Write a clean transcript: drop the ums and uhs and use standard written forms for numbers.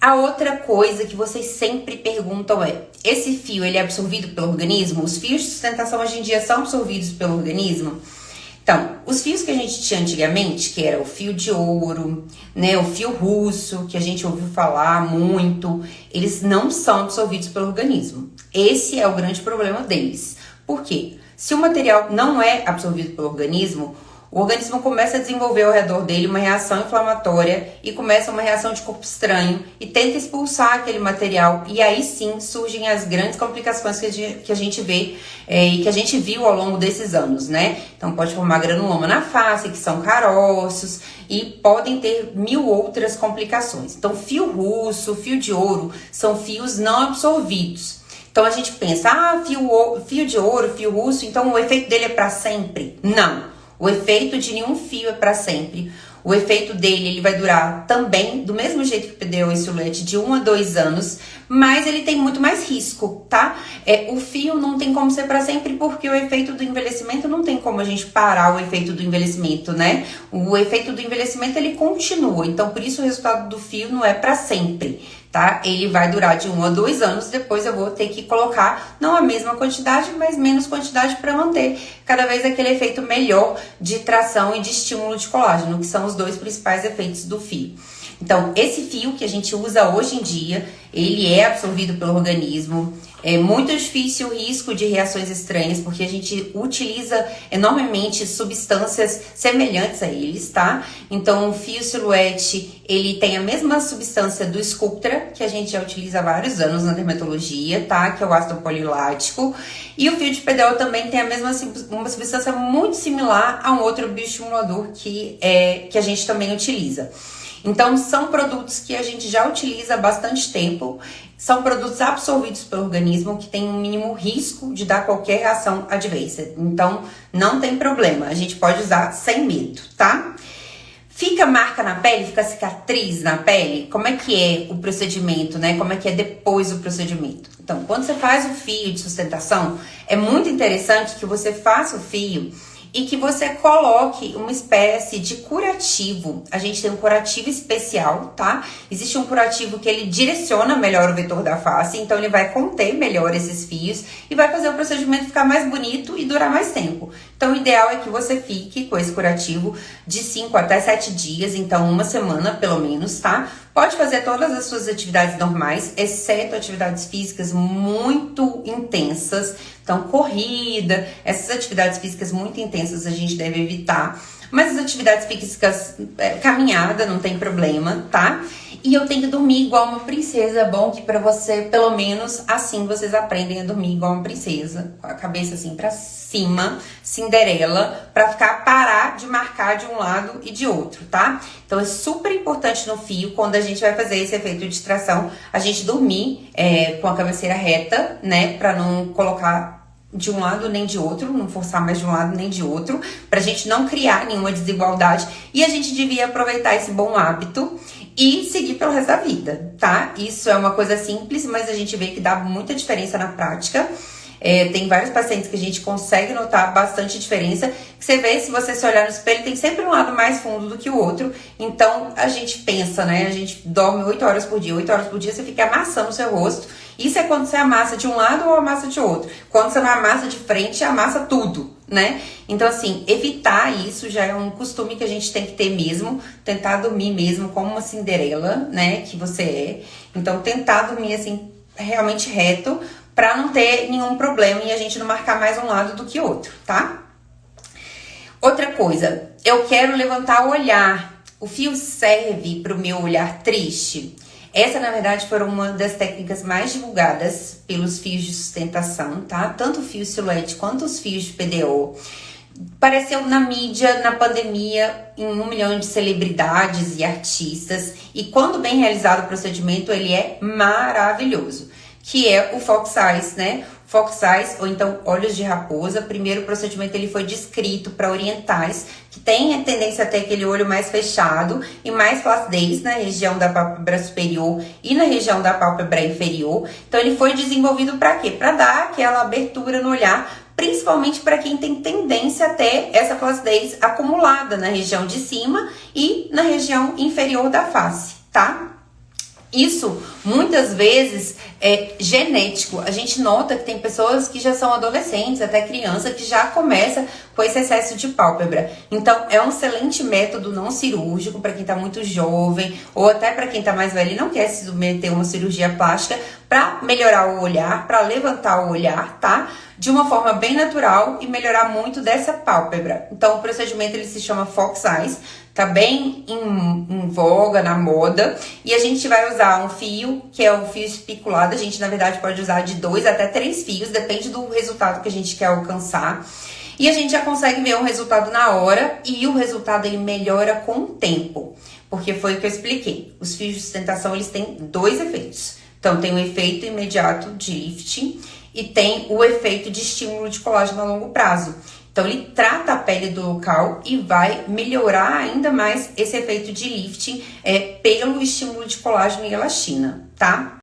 A outra coisa que vocês sempre perguntam é: esse fio, ele é absorvido pelo organismo? Os fios de sustentação hoje em dia são absorvidos pelo organismo? Então, os fios que a gente tinha antigamente, que era o fio de ouro, né, o fio russo, que a gente ouviu falar muito, eles não são absorvidos pelo organismo. Esse é o grande problema deles. Por quê? Se o material não é absorvido pelo organismo, o organismo começa a desenvolver ao redor dele uma reação inflamatória e começa uma reação de corpo estranho e tenta expulsar aquele material, e aí sim surgem as grandes complicações que a gente vê e que a gente viu ao longo desses anos, né? Então pode formar granuloma na face, que são caroços, e podem ter mil outras complicações. Então fio russo, fio de ouro são fios não absorvidos. Então a gente pensa, fio de ouro, fio russo, então o efeito dele é para sempre? Não. O efeito de nenhum fio é para sempre. O efeito dele, ele vai durar também, do mesmo jeito que o PDO e silhuete, de 1 a 2 anos, mas ele tem muito mais risco, tá? O fio não tem como ser para sempre, porque o efeito do envelhecimento não tem como a gente parar o efeito do envelhecimento, né? O efeito do envelhecimento, ele continua, então por isso o resultado do fio não é para sempre, tá? Ele vai durar de 1 a 2 anos, depois eu vou ter que colocar, não a mesma quantidade, mas menos quantidade para manter cada vez aquele efeito melhor de tração e de estímulo de colágeno, que são os dois principais efeitos do fio. Então, esse fio que a gente usa hoje em dia, ele é absorvido pelo organismo. É muito difícil o risco de reações estranhas, porque a gente utiliza enormemente substâncias semelhantes a eles, tá? Então, o fio silhuete, ele tem a mesma substância do Sculptra, que a gente já utiliza há vários anos na dermatologia, tá? Que é o ácido polilático. E o fio de PDO também tem uma substância muito similar a um outro bioestimulador que a gente também utiliza. Então, são produtos que a gente já utiliza há bastante tempo, são produtos absorvidos pelo organismo que tem um mínimo risco de dar qualquer reação adversa. Então, não tem problema, a gente pode usar sem medo, tá? Fica marca na pele, fica cicatriz na pele? Como é que é o procedimento, né? Como é que é depois do procedimento? Então, quando você faz o fio de sustentação, é muito interessante que você faça o fio e que você coloque uma espécie de curativo. A gente tem um curativo especial, tá? Existe um curativo que ele direciona melhor o vetor da face, então ele vai conter melhor esses fios e vai fazer o procedimento ficar mais bonito e durar mais tempo. Então, o ideal é que você fique com esse curativo de 5 até 7 dias, então 1 semana pelo menos, tá? Pode fazer todas as suas atividades normais, exceto atividades físicas muito intensas. Então, corrida, essas atividades físicas muito intensas a gente deve evitar. Mas as atividades físicas, caminhada, não tem problema, tá? E eu tenho que dormir igual uma princesa. É bom que pra você, pelo menos assim, vocês aprendem a dormir igual uma princesa. Com a cabeça assim pra cima, Cinderela, pra parar de marcar de um lado e de outro, tá? Então é super importante no fio, quando a gente vai fazer esse efeito de tração, a gente dormir com a cabeceira reta, né? Pra não colocar de um lado nem de outro, não forçar mais de um lado nem de outro, pra gente não criar nenhuma desigualdade. E a gente devia aproveitar esse bom hábito e seguir pelo resto da vida, tá? Isso é uma coisa simples, mas a gente vê que dá muita diferença na prática. Tem vários pacientes que a gente consegue notar bastante diferença. Que você vê, se você se olhar no espelho, tem sempre um lado mais fundo do que o outro. Então, a gente pensa, né? A gente dorme 8 horas por dia. 8 horas por dia você fica amassando o seu rosto. Isso é quando você amassa de um lado ou amassa de outro. Quando você não amassa de frente, amassa tudo, né? Então, assim, evitar isso já é um costume que a gente tem que ter mesmo. Tentar dormir mesmo como uma Cinderela, né? Que você é. Então, tentar dormir, assim, realmente reto, pra não ter nenhum problema e a gente não marcar mais um lado do que outro, tá? Outra coisa, eu quero levantar o olhar. O fio serve pro meu olhar triste? Essa, na verdade, foi uma das técnicas mais divulgadas pelos fios de sustentação, tá? Tanto o fio silhuete quanto os fios de PDO. Apareceu na mídia, na pandemia, em 1 milhão de celebridades e artistas. E quando bem realizado o procedimento, ele é maravilhoso. Que é o Fox Eyes, né? Fox Eyes, ou então olhos de raposa. Primeiro, o procedimento ele foi descrito para orientais, que tem a tendência a ter aquele olho mais fechado e mais flacidez na região da pálpebra superior e na região da pálpebra inferior. Então, ele foi desenvolvido para quê? Para dar aquela abertura no olhar, principalmente para quem tem tendência a ter essa flacidez acumulada na região de cima e na região inferior da face, tá? Isso, muitas vezes, é genético. A gente nota que tem pessoas que já são adolescentes, até criança, que já começa com esse excesso de pálpebra. Então, é um excelente método não cirúrgico para quem tá muito jovem, ou até para quem tá mais velho e não quer se submeter a uma cirurgia plástica, para melhorar o olhar, para levantar o olhar, tá? De uma forma bem natural e melhorar muito dessa pálpebra. Então, o procedimento ele se chama Fox Eyes, tá bem em voga, na moda, e a gente vai usar um fio, que é o fio espiculado. A gente, na verdade, pode usar de 2 até 3 fios, depende do resultado que a gente quer alcançar. E a gente já consegue ver um resultado na hora, e o resultado ele melhora com o tempo, porque foi o que eu expliquei. Os fios de sustentação, eles têm 2 efeitos. Então, tem o efeito imediato de lifting e tem o efeito de estímulo de colágeno a longo prazo. Então, ele trata a pele do local e vai melhorar ainda mais esse efeito de lifting pelo estímulo de colágeno e elastina, tá?